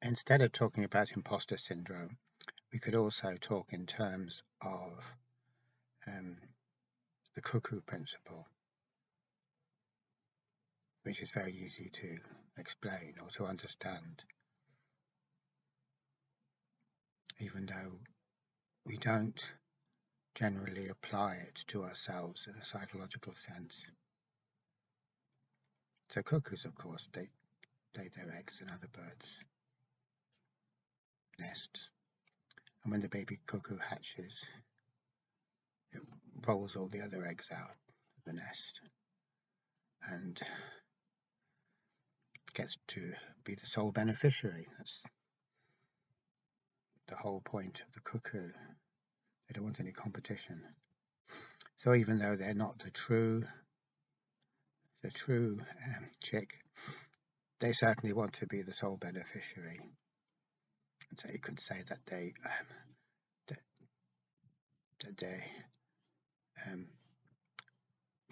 instead of talking about imposter syndrome, we could also talk in terms of the cuckoo principle, which is very easy to explain or to understand, even though we don't generally apply it to ourselves in a psychological sense. So cuckoos, of course, they lay their eggs in other birds' nests, and when the baby cuckoo hatches, it rolls all the other eggs out of the nest and gets to be the sole beneficiary. That's the whole point of the cuckoo. They don't want any competition. So even though they're not the true chick, they certainly want to be the sole beneficiary. And so you could say that they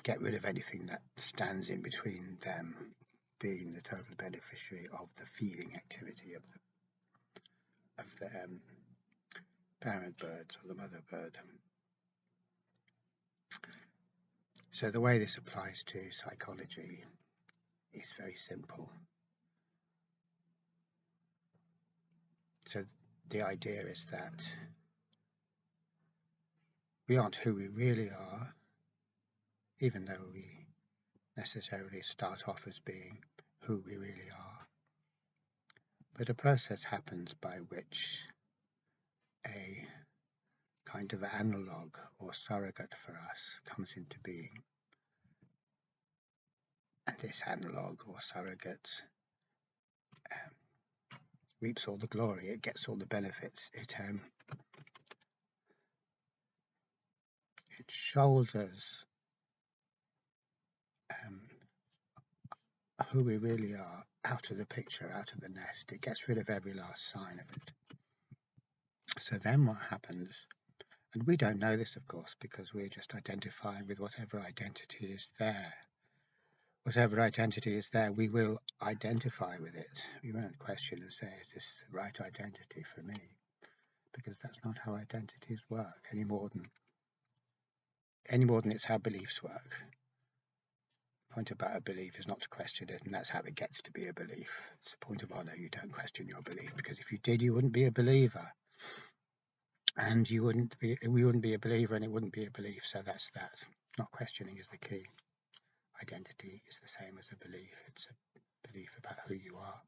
get rid of anything that stands in between them being the total beneficiary of the feeding activity of the parent birds or the mother bird. So the way this applies to psychology is very simple. So the idea is that we aren't who we really are, even though we necessarily start off as being who we really are. But a process happens by which a kind of analogue or surrogate for us comes into being. And this analogue or surrogate reaps all the glory, it gets all the benefits, it shoulders who we really are out of the picture, out of the nest. It gets rid of every last sign of it. So then what happens, and we don't know this, of course, because we're just identifying with whatever identity is there. Whatever identity is there, we will identify with it. We won't question and say, is this the right identity for me? Because that's not how identities work any more than it's how beliefs work. The point about a belief is not to question it, and that's how it gets to be a belief. It's a point of honor. You don't question your belief, because if you did, you wouldn't be a believer. And we wouldn't be a believer, and it wouldn't be a belief. So that's that. Not questioning is the key. Identity is the same as a belief. It's a belief about who you are.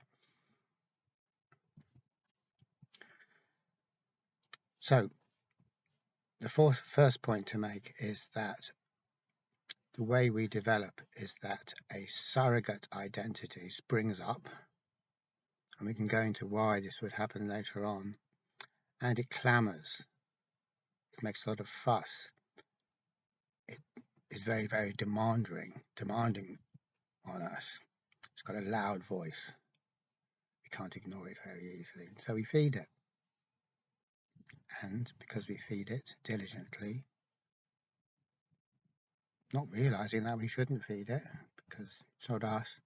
So the first point to make is that the way we develop is that a surrogate identity springs up, and we can go into why this would happen later on, and it clamours. It makes a lot of fuss. It is very, very demanding on us. It's got a loud voice. We can't ignore it very easily. And so we feed it. And because we feed it diligently, not realizing that we shouldn't feed it, because it's not us,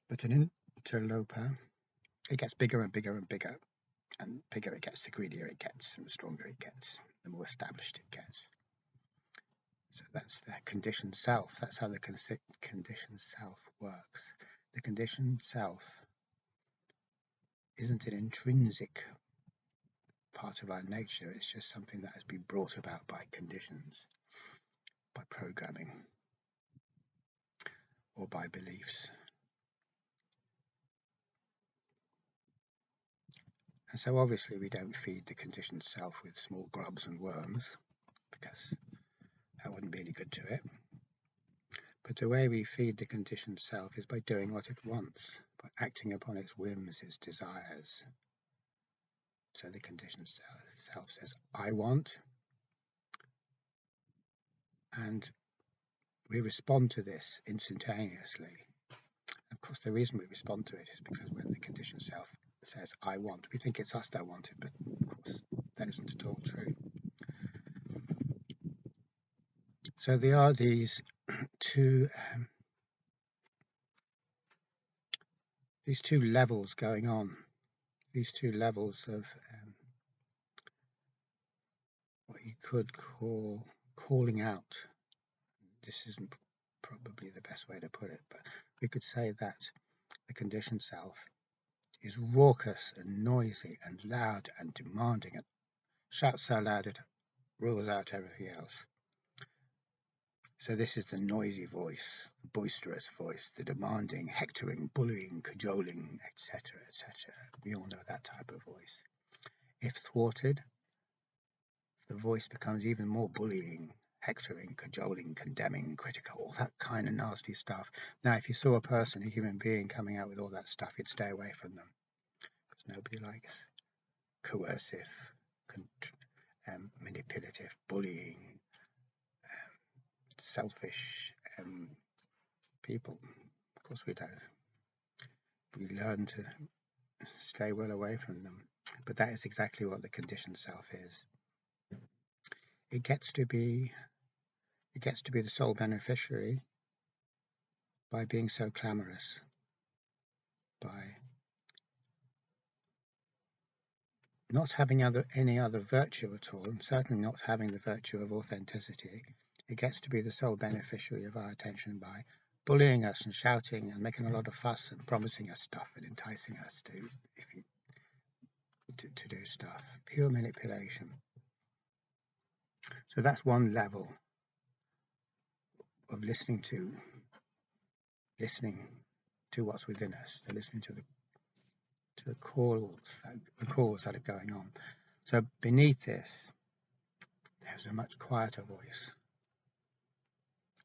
but an interloper, it gets bigger and bigger and bigger. And bigger it gets, the greedier it gets, and the stronger it gets, the more established it gets. So that's the conditioned self. That's how the conditioned self works. The conditioned self isn't an intrinsic part of our nature. It's just something that has been brought about by conditions, by programming, or by beliefs. And so obviously we don't feed the conditioned self with small grubs and worms, because that wouldn't be any good to it. But the way we feed the conditioned self is by doing what it wants, by acting upon its whims, its desires. So the conditioned self says, I want, and we respond to this instantaneously. Of course, the reason we respond to it is because when the conditioned self says, I want, we think it's us that want it, but of course, that isn't at all true. So there are these two levels going on these two levels of what you could call calling out. This isn't probably the best way to put it, but we could say that the conditioned self is raucous and noisy and loud and demanding and shouts so loud it rules out everything else. So this is the noisy voice, the boisterous voice, the demanding, hectoring, bullying, cajoling, etc., etc. We all know that type of voice. If thwarted, the voice becomes even more bullying, hectoring, cajoling, condemning, critical, all that kind of nasty stuff. Now, if you saw a person, a human being, coming out with all that stuff, you'd stay away from them, because nobody likes coercive, manipulative, bullying, selfish people. Of course we don't. We learn to stay well away from them. But that is exactly what the conditioned self is. It gets to be the sole beneficiary by being so clamorous, by not having any other virtue at all, and certainly not having the virtue of authenticity. It gets to be the sole beneficiary of our attention by bullying us and shouting and making a lot of fuss and promising us stuff and enticing us to do stuff. Pure manipulation. So that's one level of listening to what's within us. They're listening to the calls that are going on. So beneath this, there's a much quieter voice.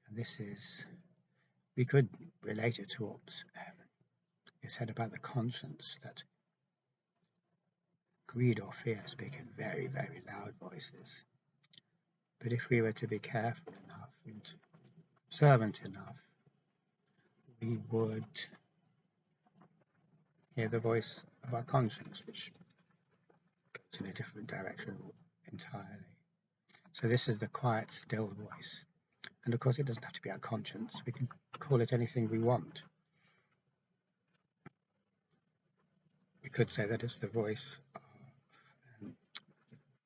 And this is, we could relate it to what is said about the conscience, that greed or fear speak in very, very loud voices. But if we were to be careful enough and observant enough, we would hear the voice of our conscience, which goes in a different direction entirely. So this is the quiet, still voice. And of course, it doesn't have to be our conscience. We can call it anything we want. We could say that it's the voice of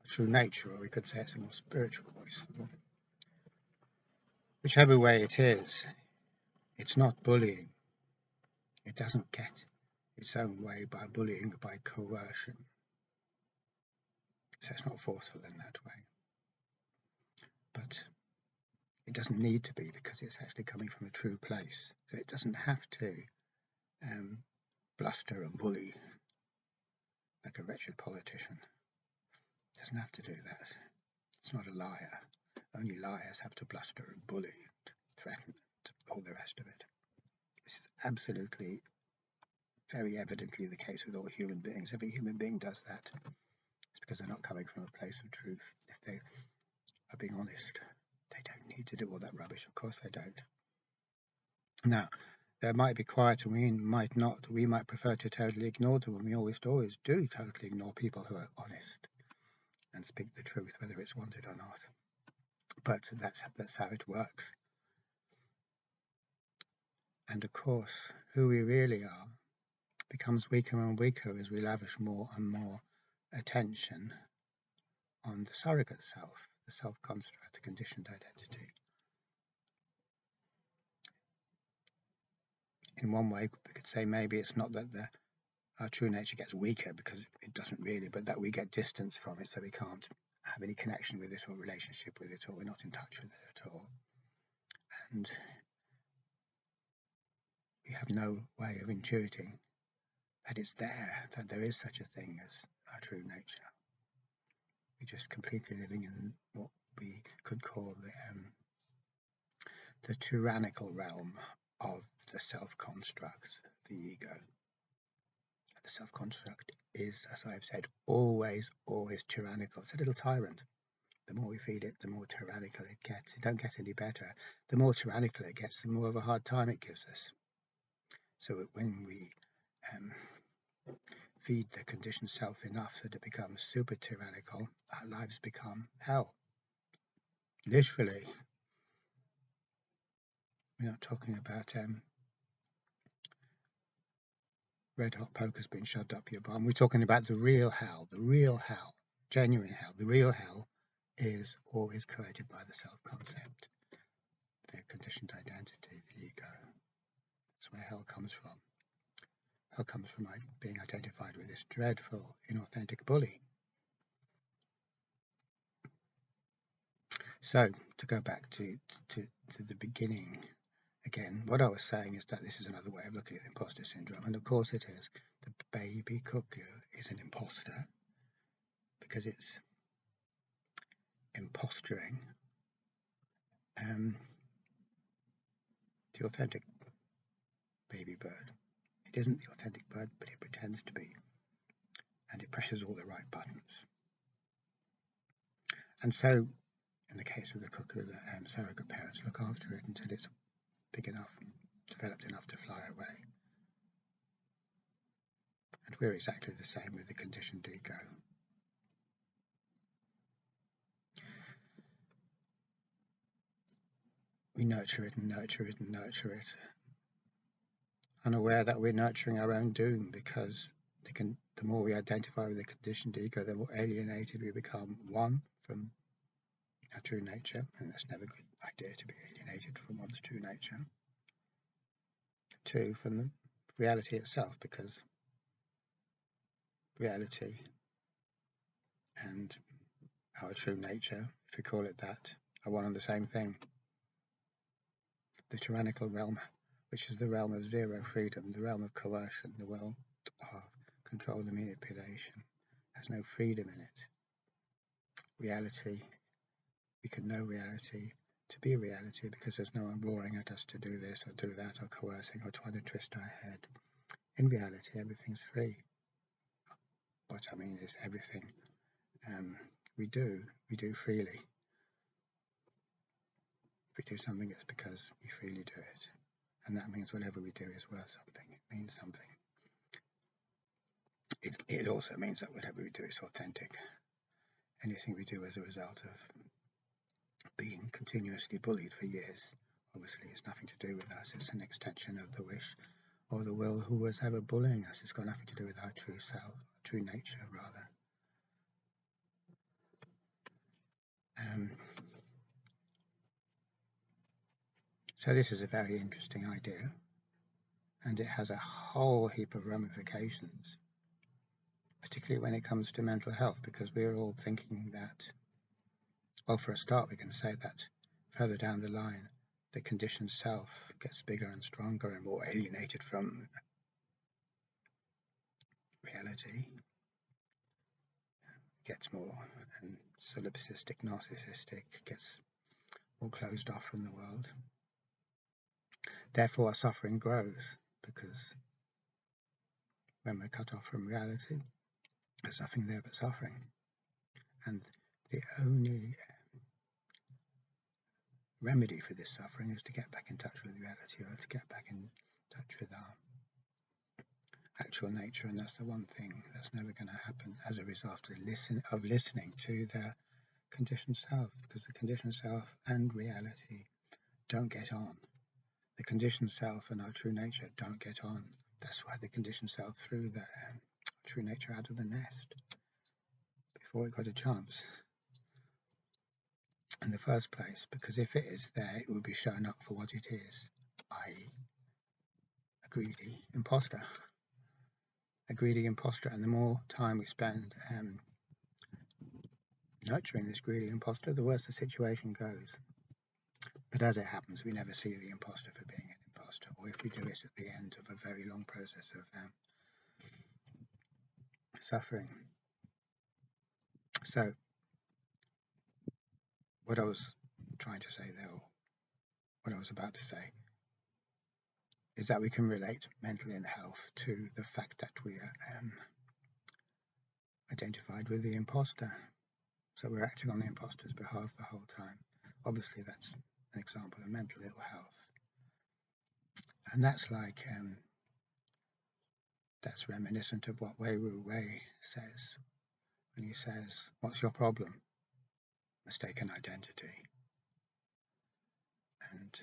true nature, or we could say it's a more spiritual voice. Whichever way it is, it's not bullying. It doesn't get its own way by bullying, by coercion. So it's not forceful in that way. But it doesn't need to be, because it's actually coming from a true place. So it doesn't have to bluster and bully like a wretched politician. It doesn't have to do that. It's not a liar. Only liars have to bluster and bully and threaten and all the rest of it. This is absolutely, very evidently the case with all human beings. Every human being does that. It's because they're not coming from a place of truth. If they are being honest, they don't need to do all that rubbish. Of course they don't. Now, there might be quiet and we might not. We might prefer to totally ignore them, and we always do totally ignore people who are honest and speak the truth, whether it's wanted or not. But that's how it works. And of course, who we really are becomes weaker and weaker as we lavish more and more attention on the surrogate self, the self-construct, the conditioned identity. In one way, we could say maybe it's not that our true nature gets weaker, because it doesn't really, but that we get distance from it, so we can't have any connection with it or relationship with it, or we're not in touch with it at all. And we have no way of intuiting that it's there, that there is such a thing as our true nature. We're just completely living in what we could call the tyrannical realm of the self-construct, the ego. The self-construct is, as I've said, always tyrannical. It's a little tyrant. The more we feed it, the more tyrannical it gets. It don't get any better. The more tyrannical it gets, the more of a hard time it gives us. So when we feed the conditioned self enough that it becomes super tyrannical, our lives become hell. Literally. We're not talking about red hot poker's been shoved up your bum. We're talking about the real hell, genuine hell. The real hell is always created by the self-concept, the conditioned identity, the ego. That's where hell comes from. Hell comes from being identified with this dreadful, inauthentic bully. So, to go back to the beginning again, what I was saying is that this is another way of looking at the imposter syndrome, and of course it is. The baby cuckoo is an imposter because it's imposturing the authentic baby bird. It isn't the authentic bird, but it pretends to be, and it presses all the right buttons. And so, in the case of the cuckoo, the surrogate parents look after it until it's big enough and developed enough to fly away. And we're exactly the same with the conditioned ego. We nurture it and nurture it and nurture it, unaware that we're nurturing our own doom, because the more we identify with the conditioned ego, the more alienated we become. One, from our true nature, and that's never a good idea to be alienated from one's true nature. Two, from the reality itself, because reality and our true nature, if we call it that, are one and the same thing. The tyrannical realm, which is the realm of zero freedom, the realm of coercion, the world of control and manipulation, has no freedom in it. Reality, we can know reality to be reality because there's no one roaring at us to do this or do that, or coercing or trying to twist our head. In reality, everything's free. What I mean is everything we do freely. If we do something, it's because we freely do it. And that means whatever we do is worth something. It means something. It also means that whatever we do is authentic. Anything we do as a result of being continuously bullied for years, obviously it's nothing to do with us. It's an extension of the wish or the will who was ever bullying us. It's got nothing to do with our true self, true nature, rather. So this is a very interesting idea, and it has a whole heap of ramifications, particularly when it comes to mental health, because we're all thinking that, well, for a start, we can say that further down the line, the conditioned self gets bigger and stronger and more alienated from reality, gets more solipsistic, narcissistic, gets more closed off from the world. Therefore, our suffering grows, because when we're cut off from reality, there's nothing there but suffering. And the only remedy for this suffering is to get back in touch with reality, or to get back in touch with our actual nature. And that's the one thing that's never going to happen as a result of listening to the conditioned self, because the conditioned self and reality don't get on. The conditioned self and our true nature don't get on. That's why the conditioned self threw the true nature out of the nest before it got a chance in the first place, because if it is there, it will be shown up for what it is, i.e. a greedy imposter. And the more time we spend nurturing this greedy imposter, the worse the situation goes. But as it happens, we never see the imposter for being an imposter, or if we do, it's at the end of a very long process of suffering. So what I was trying to say there, or what I was about to say, is that we can relate mental ill health to the fact that we are identified with the imposter. So we're acting on the imposter's behalf the whole time. Obviously, that's an example of mental ill health. And that's like, that's reminiscent of what Wei Wu Wei says when he says, "What's your problem? Mistaken identity." And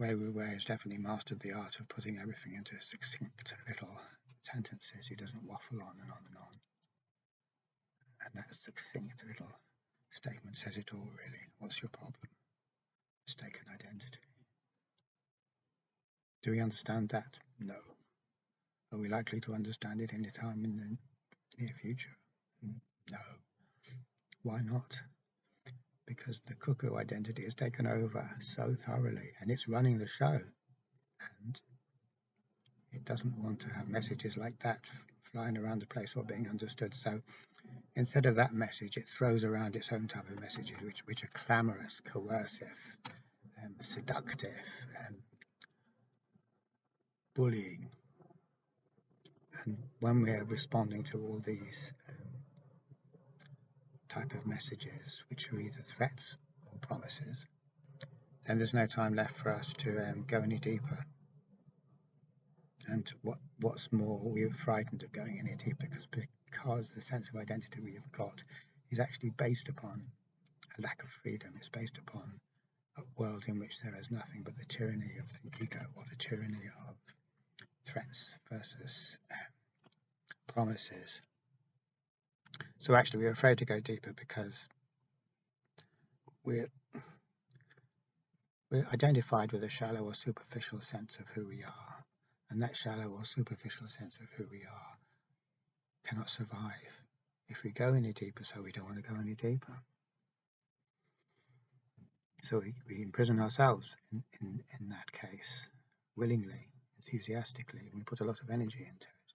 Wei Wu Wei has definitely mastered the art of putting everything into succinct little sentences. He doesn't waffle on and on and on. And that succinct little statement says it all, really. What's your problem? Mistaken identity. Do we understand that? No. Are we likely to understand it any time in the near future? No. Why not? Because the Cuckoo identity has taken over so thoroughly, and it's running the show. And it doesn't want to have messages like that flying around the place or being understood. So instead of that message, it throws around its own type of messages, which are clamorous, coercive, seductive, bullying. And when we're responding to all these type of messages, which are either threats or promises, then there's no time left for us to go any deeper. And what's more, we are frightened of going any deeper because the sense of identity we have got is actually based upon a lack of freedom. It's based upon a world in which there is nothing but the tyranny of the ego, or the tyranny of threats versus promises. So actually we're afraid to go deeper because we're identified with a shallow or superficial sense of who we are. And that shallow or superficial sense of who we are cannot survive if we go any deeper, so we don't want to go any deeper. So we imprison ourselves in that case, willingly, enthusiastically, and we put a lot of energy into it.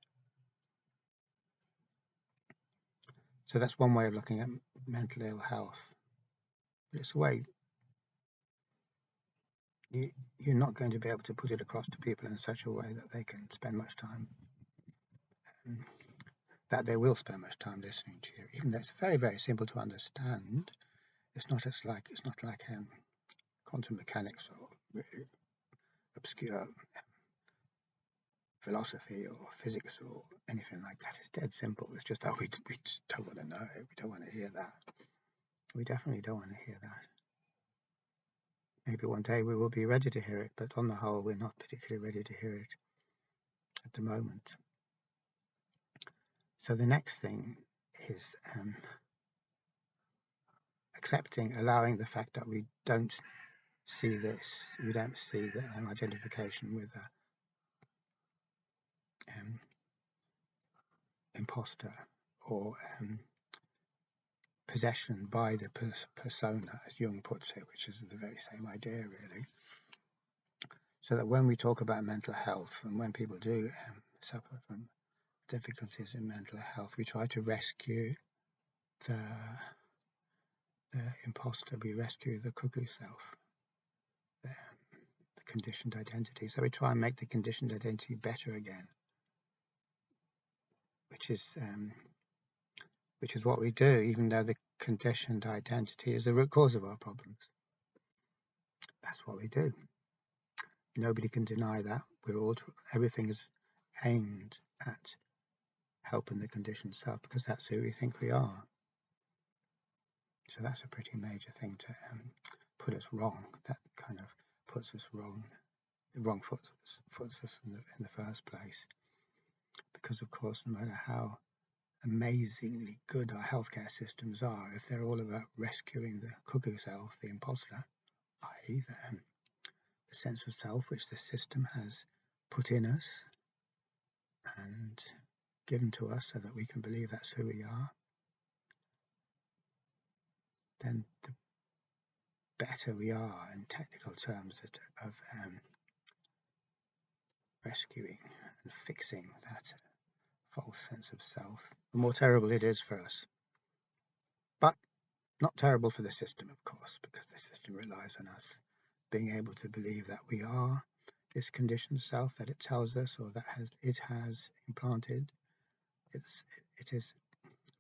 So that's one way of looking at mental ill health. But it's a way you're not going to be able to put it across to people in such a way that they can spend much time, that they will spend much time listening to you, even though it's very, very simple to understand. It's not like quantum mechanics or really obscure philosophy or physics or anything like that. It's dead simple. It's just that we just don't want to know it. We don't want to hear that. We definitely don't want to hear that. Maybe one day we will be ready to hear it, but on the whole, we're not particularly ready to hear it at the moment. So the next thing is allowing the fact that we don't see this, we don't see the identification with an imposter or possession by the persona, as Jung puts it, which is the very same idea, really. So that when we talk about mental health, and when people do suffer from difficulties in mental health, we try to rescue the imposter, we rescue the cuckoo self, the conditioned identity. So we try and make the conditioned identity better again, which is what we do, even though the conditioned identity is the root cause of our problems. That's what we do. Nobody can deny that. Everything is aimed at helping the conditioned self, because that's who we think we are. So that's a pretty major thing to put us wrong. That kind of puts us wrong. The wrong puts us in the first place. Because of course, no matter how amazingly good our healthcare systems are, if they're all about rescuing the cuckoo self, the imposter, i.e. the sense of self which the system has put in us and given to us so that we can believe that's who we are, then the better we are in technical terms of rescuing and fixing that false sense of self, the more terrible it is for us. But not terrible for the system, of course, because the system relies on us being able to believe that we are this conditioned self that it tells us, or that it has implanted. It is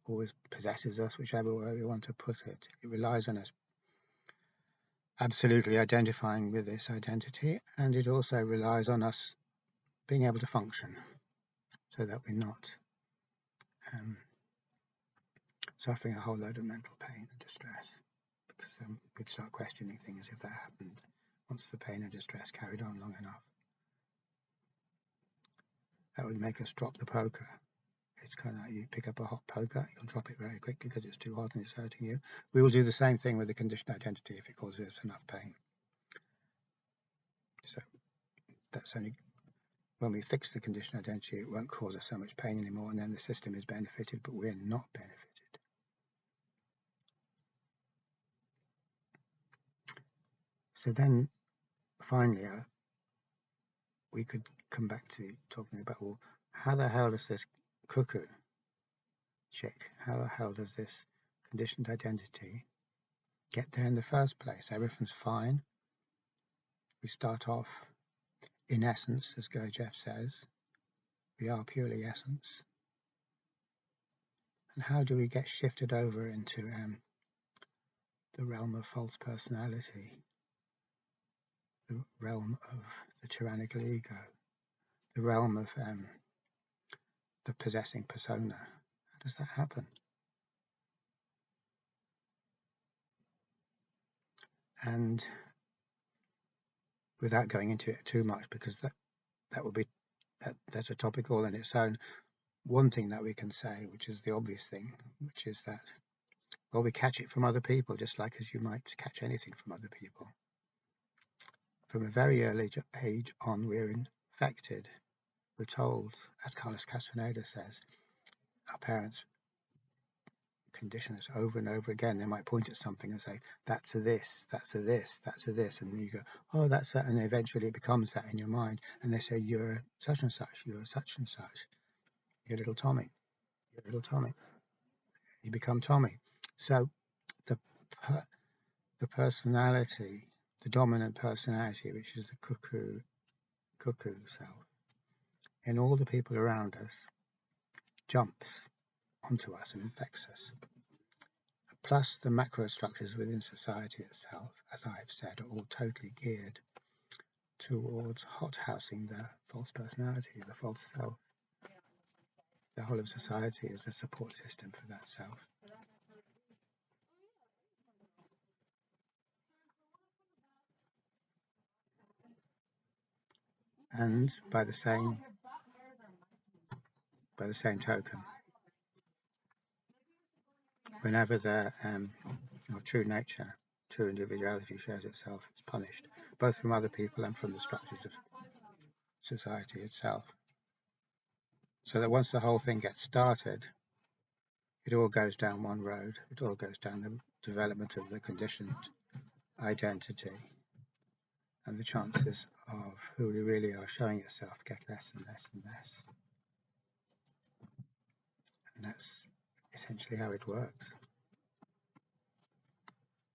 always possesses us, whichever way we want to put it. It relies on us absolutely identifying with this identity, and it also relies on us being able to function so that we're not suffering a whole load of mental pain and distress, because we'd start questioning things if that happened once the pain and distress carried on long enough. That would make us drop the poker. It's kind of like you pick up a hot poker, you'll drop it very quickly because it's too hot and it's hurting you. We will do the same thing with the conditioned identity if it causes us enough pain. So that's only when we fix the conditioned identity, it won't cause us so much pain anymore, and then the system is benefited, but we're not benefited. So then finally, we could come back to talking about, well, how the hell does this cuckoo chick, how the hell does this conditioned identity get there in the first place? Everything's fine. We start off in essence, as Gurdjieff says, we are purely essence. And how do we get shifted over into the realm of false personality, the realm of the tyrannical ego, the realm of the possessing persona? How does that happen? And without going into it too much, because that would be that's a topic all in its own. One thing that we can say, which is the obvious thing, which is that, well, we catch it from other people, just like as you might catch anything from other people. From a very early age on, we're infected. We're told, as Carlos Castaneda says, our parents condition us over and over again. They might point at something and say, that's a this, that's a this, that's a this. And then you go, oh, that's that. And eventually it becomes that in your mind. And they say, you're such and such, you're such and such. You're little Tommy. You're little Tommy. You become Tommy. So the personality, the dominant personality, which is the cuckoo self, in all the people around us, jumps onto us and infects us. Plus the macro structures within society itself, as I have said, are all totally geared towards hothousing the false personality, the false self. The whole of society is a support system for that self. And by the same token, whenever the true nature, true individuality shows itself, it's punished, both from other people and from the structures of society itself. So that once the whole thing gets started, it all goes down one road. It all goes down the development of the conditioned identity, and the chances of who we really are showing itself get less and less and less. And that's essentially how it works.